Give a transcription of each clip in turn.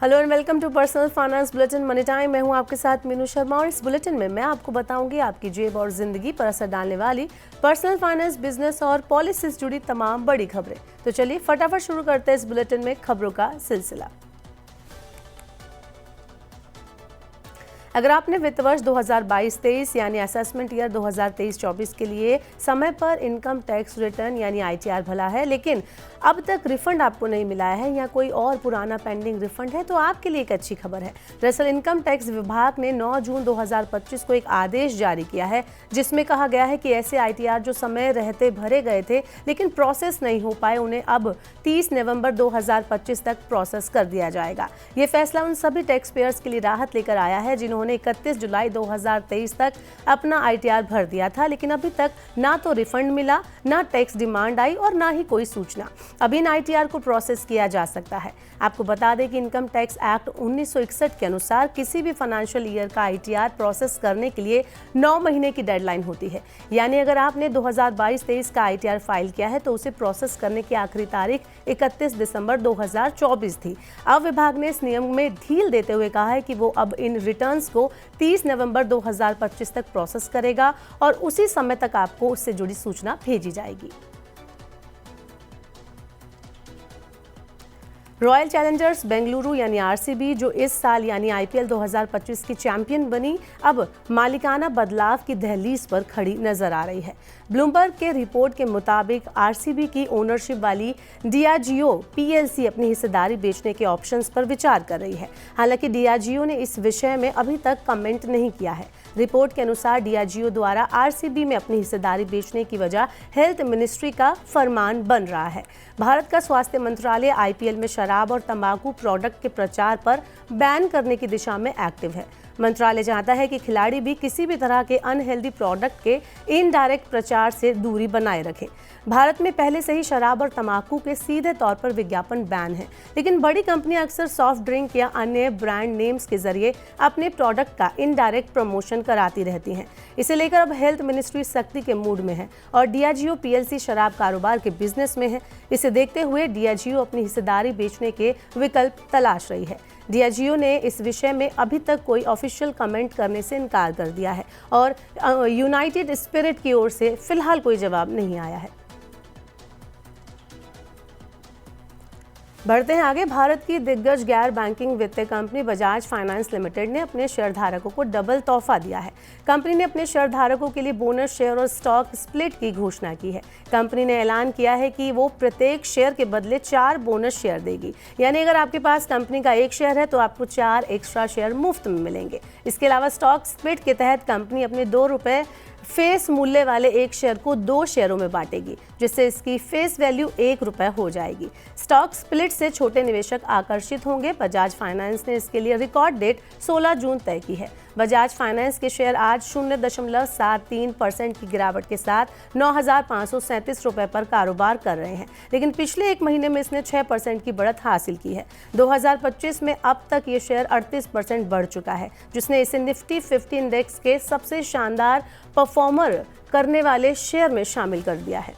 Hello and welcome to personal finance bulletin money time. मैं हूं आपके साथ मीनू शर्मा और इस बुलेटिन में मैं आपको बताऊंगी आपकी जेब और जिंदगी पर असर डालने वाली पर्सनल फाइनेंस, बिजनेस और पॉलिसी से जुड़ी तमाम बड़ी खबरें। तो चलिए फटाफट शुरू करते हैं इस बुलेटिन में खबरों का सिलसिला। अगर आपने वित्त वर्ष 2022-23 यानी असेसमेंट ईयर 2023-24 के लिए समय पर इनकम टैक्स रिटर्न यानी ITR भरा है लेकिन अब तक रिफंड आपको नहीं मिला है या कोई और पुराना पेंडिंग रिफंड है तो आपके लिए एक अच्छी खबर है। दरअसल इनकम टैक्स विभाग ने 9 जून 2025 को एक आदेश जारी किया है जिसमें कहा गया है कि ऐसे ITR जो समय रहते भरे गए थे लेकिन प्रोसेस नहीं हो पाए उन्हें अब 30 नवंबर 2025 तक प्रोसेस कर दिया जाएगा। ये फैसला उन सभी टैक्स पेयर्स के लिए राहत लेकर आया है जिन्होंने 31 जुलाई 2023 तक अपना ITR भर दिया था लेकिन अभी तक ना तो रिफंड मिला, ना टैक्स डिमांड आई और ना ही कोई सूचना। अब इन ITR को प्रोसेस किया जा सकता है। आपको बता दें कि इनकम टैक्स एक्ट 1961 के अनुसार किसी भी फाइनेंशियल ईयर का ITR प्रोसेस करने के लिए 9 महीने की डेडलाइन होती है। यानी अगर आपने 2022-23 का ITR फाइल किया है तो उसे प्रोसेस करने की आखिरी तारीख 31 दिसंबर 2024 थी। अब विभाग ने इस नियम में ढील देते हुए कहा है कि वो अब इन रिटर्न्स को 30 नवंबर 2025 तक प्रोसेस करेगा और उसी समय तक आपको उससे जुड़ी सूचना भेजी जाएगी। रॉयल चैलेंजर्स बेंगलुरु यानी RCB जो इस साल यानी IPL 2025 की चैंपियन बनी अब मालिकाना बदलाव की दहलीज पर खड़ी नजर आ रही है। ब्लूमबर्ग के रिपोर्ट के मुताबिक RCB की ओनरशिप वाली Diageo PLC अपनी हिस्सेदारी बेचने के ऑप्शंस पर विचार कर रही है। हालांकि Diageo ने इस विषय में अभी तक कमेंट नहीं किया है। रिपोर्ट के अनुसार Diageo द्वारा RCB में अपनी हिस्सेदारी बेचने की वजह हेल्थ मिनिस्ट्री का फरमान बन रहा है। भारत का स्वास्थ्य मंत्रालय IPL में शराब और तंबाकू प्रोडक्ट के प्रचार पर बैन करने की दिशा में एक्टिव है। मंत्रालय चाहता है कि खिलाड़ी भी किसी भी तरह के अनहेल्दी प्रोडक्ट के इनडायरेक्ट प्रचार से दूरी बनाए रखें। भारत में पहले से ही शराब और तंबाकू के सीधे तौर पर विज्ञापन बैन है लेकिन बड़ी कंपनियां अक्सर सॉफ्ट ड्रिंक या अन्य ब्रांड नेम्स के जरिए अपने प्रोडक्ट का इनडायरेक्ट प्रमोशन कराती रहती हैं। इसे लेकर अब हेल्थ मिनिस्ट्री सख्ती के मूड में है और Diageo PLC शराब कारोबार के बिजनेस में है। इसे देखते हुए Diageo अपनी हिस्सेदारी बेचने के विकल्प तलाश रही है। Diageo ने इस विषय में अभी तक कोई ऑफिशियल कमेंट करने से इनकार कर दिया है और यूनाइटेड स्पिरिट की ओर से फिलहाल कोई जवाब नहीं आया है। बढ़ते हैं आगे। भारत की दिग्गज गैर बैंकिंग वित्तीय कंपनी बजाज फाइनेंस लिमिटेड ने अपने शेयरधारकों को डबल तोहफा दिया है। कंपनी ने अपने शेयरधारकों के लिए बोनस शेयर और स्टॉक स्प्लिट की घोषणा की है। कंपनी ने ऐलान किया है कि वो प्रत्येक शेयर के बदले 4 बोनस शेयर देगी। यानी अगर आपके पास कंपनी का 1 शेयर है तो आपको 4 एक्स्ट्रा शेयर मुफ्त में मिलेंगे। इसके अलावा स्टॉक स्प्लिट के तहत कंपनी अपने ₹2 फेस मूल्य वाले 1 शेयर को 2 शेयरों में बांटेगी जिससे इसकी फेस वैल्यू ₹1 हो जाएगी। स्टॉक स्प्लिट से छोटे निवेशक आकर्षित होंगे। बजाज फाइनेंस ने इसके लिए रिकॉर्ड डेट 16 जून तय की है। बजाज फाइनेंस के शेयर आज 0.73% की गिरावट के साथ ₹9,537 पर कारोबार कर रहे हैं लेकिन पिछले 1 महीने में इसने 6% की बढ़त हासिल की है। 2025 में अब तक ये शेयर 38% बढ़ चुका है जिसने इसे निफ्टी 50 इंडेक्स के सबसे शानदार परफॉर्मर करने वाले शेयर में शामिल कर दिया है।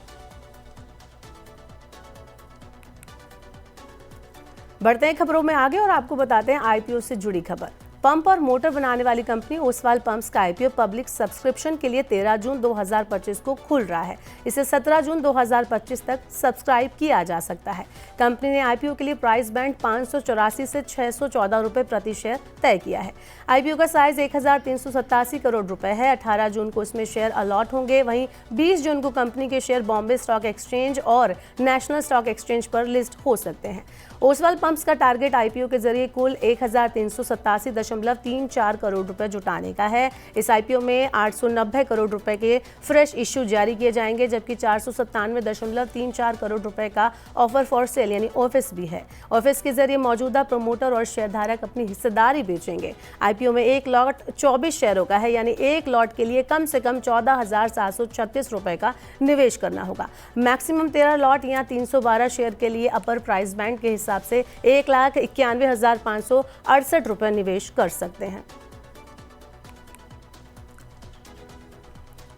बढ़ते हैं खबरों में आगे और आपको बताते हैं IPO से जुड़ी खबर। पंप और मोटर बनाने वाली कंपनी ओसवाल पंप्स का IPO पब्लिक सब्सक्रिप्शन के लिए 13 जून 2025 को खुल रहा है। इसे 17 जून 2025 तक सब्सक्राइब किया जा सकता है। कंपनी ने IPO के लिए प्राइस बैंड 584 से ₹614 प्रति शेयर तय किया है। IPO का साइज 1387 करोड़ रुपए है। 18 जून को इसमें शेयर अलॉट होंगे। वहीं 20 जून को कंपनी के शेयर बॉम्बे स्टॉक एक्सचेंज और नेशनल स्टॉक एक्सचेंज पर लिस्ट हो सकते हैं। ओसवाल पंप्स का टारगेट IPO के जरिए कुल 1387.34 करोड़ रुपए जुटाने का है। इस IPO में 890 करोड़ रुपए के फ्रेश इश्यू जारी किए जाएंगे जबकि 497.34 करोड़ रुपए का ऑफर फॉर सेल यानी ऑफिस भी है। ऑफिस के जरिए मौजूदा प्रमोटर और शेयरधारक अपनी हिस्सेदारी बेचेंगे। IPO में एक लॉट 24 शेयरों का है यानी एक लॉट के लिए कम से कम 14,736 रुपए का निवेश करना होगा। मैक्सिमम 13 लॉट या 312 शेयर के लिए अपर प्राइस बैंड के हिसाब से 1,91,568 रुपए निवेश कर सकते हैं।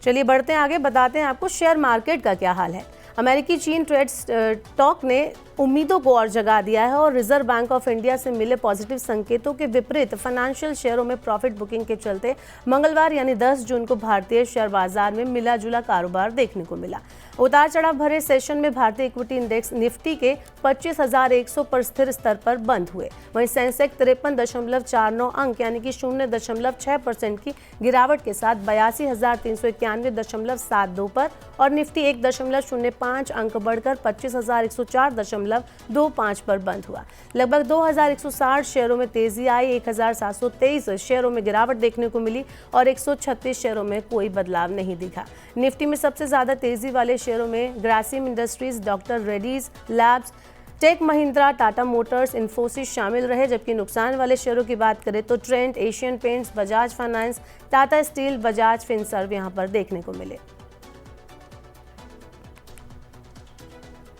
चलिए बढ़ते हैं आगे, बताते हैं आपको शेयर मार्केट का क्या हाल है। अमेरिकी चीन ट्रेड स्टॉक ने उम्मीदों को और जगा दिया है और रिजर्व बैंक ऑफ इंडिया से मिले पॉजिटिव संकेतों के विपरीत फाइनेंशियल शेयरों में प्रॉफिट बुकिंग के चलते मंगलवार यानी 10 जून को भारतीय शेयर बाजार में मिला जुला कारोबार देखने को मिला। उतार चढ़ाव भरे सेशन में भारतीय इक्विटी इंडेक्स निफ्टी के 25,100 पर स्थिर स्तर पर बंद हुए। वहीं सेंसेक्स 53.49 अंक यानी कि 0.6% की गिरावट के साथ 82,391.72 पर और निफ्टी 1.05 अंक बढ़कर 25,104.25 पर बंद हुआ। लगभग 2,160 शेयरों में तेजी आई, 1,723 शेयरों में गिरावट देखने को मिली और 136 शेयरों में कोई बदलाव नहीं दिखा। निफ्टी में सबसे ज्यादा तेजी वाले शेयरों में Grasim Industries, Doctor Reddy's Labs, Tech Mahindra, Tata Motors, Infosys शामिल रहे। जबकि नुकसान वाले शेयरों की बात करें तो Trent, Asian paints, Bajaj finance, Tata steel, Bajaj Finserv यहां पर देखने को मिले।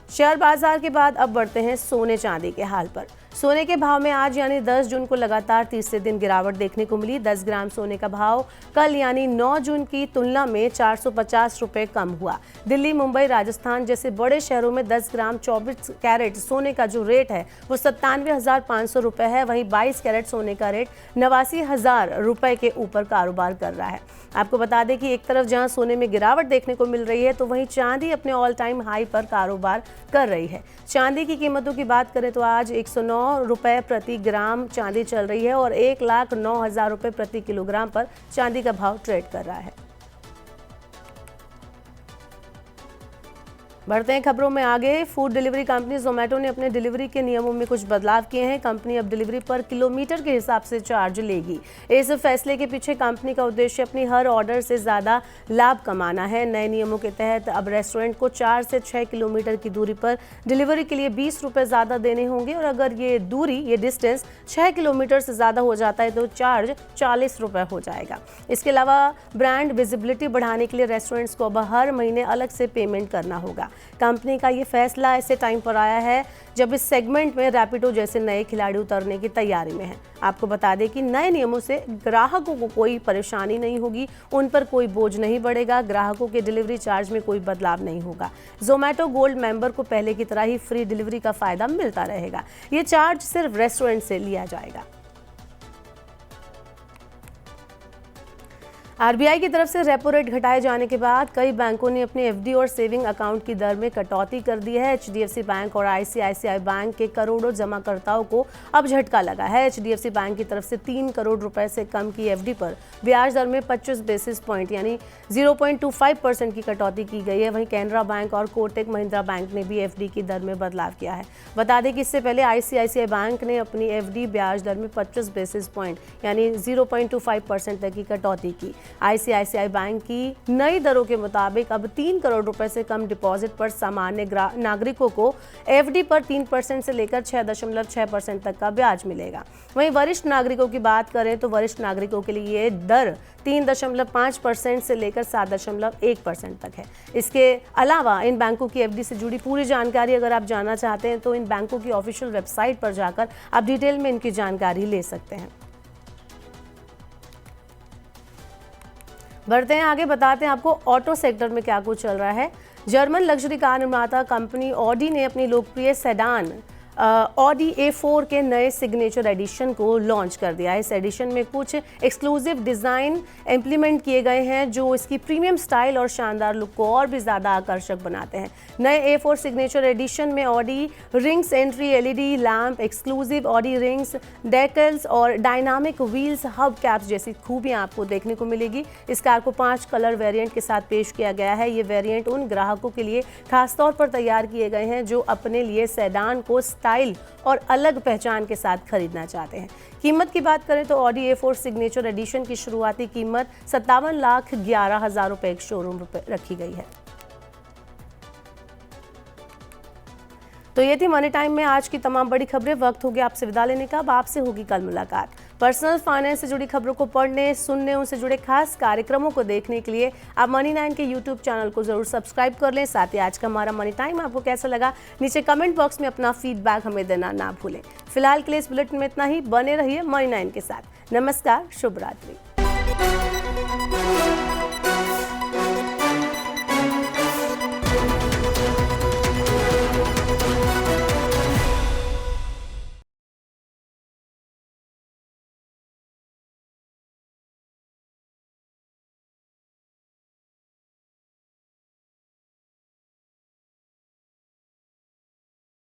शेयर बाजार के बाद अब बढ़ते हैं सोने चांदी के हाल पर। सोने के भाव में आज यानी 10 जून को लगातार तीसरे दिन गिरावट देखने को मिली। 10 ग्राम सोने का भाव कल यानी 9 जून की तुलना में 450 रुपए कम हुआ। दिल्ली, मुंबई, राजस्थान जैसे बड़े शहरों में 10 ग्राम 24 कैरेट सोने का जो रेट है वो 97,500 रुपए है। वहीं 22 कैरेट सोने का रेट 89,000 रुपए के ऊपर कारोबार कर रहा है। आपको बता दें कि एक तरफ जहां सोने में गिरावट देखने को मिल रही है तो वहीं चांदी अपने ऑल टाइम हाई पर कारोबार कर रही है। चांदी की कीमतों की बात करें तो आज 109 रुपए प्रति ग्राम चांदी चल रही है और 1,09,000 रुपए प्रति किलोग्राम पर चांदी का भाव ट्रेड कर रहा है। बढ़ते हैं खबरों में आगे। फूड डिलीवरी कंपनी जोमेटो ने अपने डिलीवरी के नियमों में कुछ बदलाव किए हैं। कंपनी अब डिलीवरी पर किलोमीटर के हिसाब से चार्ज लेगी। इस फैसले के पीछे कंपनी का उद्देश्य अपनी हर ऑर्डर से ज़्यादा लाभ कमाना है। नए नियमों के तहत अब रेस्टोरेंट को 4 से 6 किलोमीटर की दूरी पर डिलीवरी के लिए 20 रुपये ज़्यादा देने होंगे और अगर ये डिस्टेंस 6 किलोमीटर से ज़्यादा हो जाता है तो चार्ज 40 रुपये हो जाएगा। इसके अलावा ब्रांड विजिबिलिटी बढ़ाने के लिए रेस्टोरेंट्स को अब हर महीने अलग से पेमेंट करना होगा। कंपनी का ये फैसला ऐसे टाइम पर आया है जब इस सेगमेंट में रैपिडो जैसे नए खिलाड़ी उतरने की तैयारी में हैं। आपको बता दें कि नए नियमों से ग्राहकों को कोई परेशानी नहीं होगी, उन पर कोई बोझ नहीं बढ़ेगा, ग्राहकों के डिलीवरी चार्ज में कोई बदलाव नहीं होगा। जोमेटो गोल्ड मेंबर को पहले की तरह ही फ्री डिलीवरी का फायदा मिलता रहेगा। ये चार्ज सिर्फ रेस्टोरेंट से लिया जाएगा। आरबीआई की तरफ से रेपो रेट घटाए जाने के बाद कई बैंकों ने अपने एफडी और सेविंग अकाउंट की दर में कटौती कर दी है। एचडीएफसी बैंक और आईसीआईसीआई बैंक के करोड़ों जमाकर्ताओं को अब झटका लगा है। एचडीएफसी बैंक की तरफ से 3 करोड़ रुपए से कम की एफडी पर ब्याज दर में 25 बेसिस पॉइंट यानी 0.25% की कटौती की गई है। वहीं कैनरा बैंक और कोटक महिंद्रा बैंक ने भी एफडी की दर में बदलाव किया है। बता दें कि इससे पहले आईसीआईसीआई बैंक ने अपनी एफडी ब्याज दर में 25 बेसिस पॉइंट यानी 0.25% तक की कटौती की। आईसीआईसीआई बैंक की नई दरों के मुताबिक अब 3 करोड़ रुपए से कम डिपॉजिट पर सामान्य नागरिकों को एफडी पर 3% से लेकर 6.6% तक का ब्याज मिलेगा। वहीं वरिष्ठ नागरिकों की बात करें तो वरिष्ठ नागरिकों के लिए ये दर 3.5% से लेकर 7.1% तक है। इसके अलावा इन बैंकों की एफडी से जुड़ी पूरी जानकारी अगर आप जानना चाहते हैं तो इन बैंकों की ऑफिशियल वेबसाइट पर जाकर आप डिटेल में इनकी जानकारी ले सकते हैं। बढ़ते हैं आगे, बताते हैं आपको ऑटो सेक्टर में क्या कुछ चल रहा है। जर्मन लग्जरी कार निर्माता कंपनी ऑडी ने अपनी लोकप्रिय सेडान ऑडी A4 के नए सिग्नेचर एडिशन को लॉन्च कर दिया है। इस एडिशन में कुछ एक्सक्लूसिव डिज़ाइन इम्प्लीमेंट किए गए हैं जो इसकी प्रीमियम स्टाइल और शानदार लुक को और भी ज़्यादा आकर्षक बनाते हैं। नए A4 सिग्नेचर एडिशन में Audi rings entry, LED lamp, exclusive Audi rings, decals और डायनामिक व्हील्स, हब कैप्स जैसी खूबियां आपको देखने को मिलेगी। इस कार को 5 कलर वेरिएंट के साथ पेश किया गया है। ये वेरिएंट उन ग्राहकों के लिए खासतौर पर तैयार किए गए हैं जो अपने लिए सेडान को स्टाइल और अलग पहचान के साथ खरीदना चाहते हैं। कीमत की बात करें तो ऑडी A4 सिग्नेचर एडिशन की शुरुआती कीमत 57,11,000 रुपए एक शोरूम रखी गई है। तो ये थी मनी टाइम में आज की तमाम बड़ी खबरें। वक्त हो गया आपसे विदा लेने का। अब आपसे होगी कल मुलाकात। पर्सनल फाइनेंस से जुड़ी खबरों को पढ़ने, सुनने, उनसे जुड़े खास कार्यक्रमों को देखने के लिए आप मनी 9 के यूट्यूब चैनल को जरूर सब्सक्राइब कर लें। साथ ही आज का हमारा मनी टाइम आपको कैसा लगा नीचे कमेंट बॉक्स में अपना फीडबैक हमें देना ना भूलें। फिलहाल के लिए इस बुलेटिन में इतना ही। बने रहिए मनी 9 के साथ। नमस्कार, शुभ रात्रि।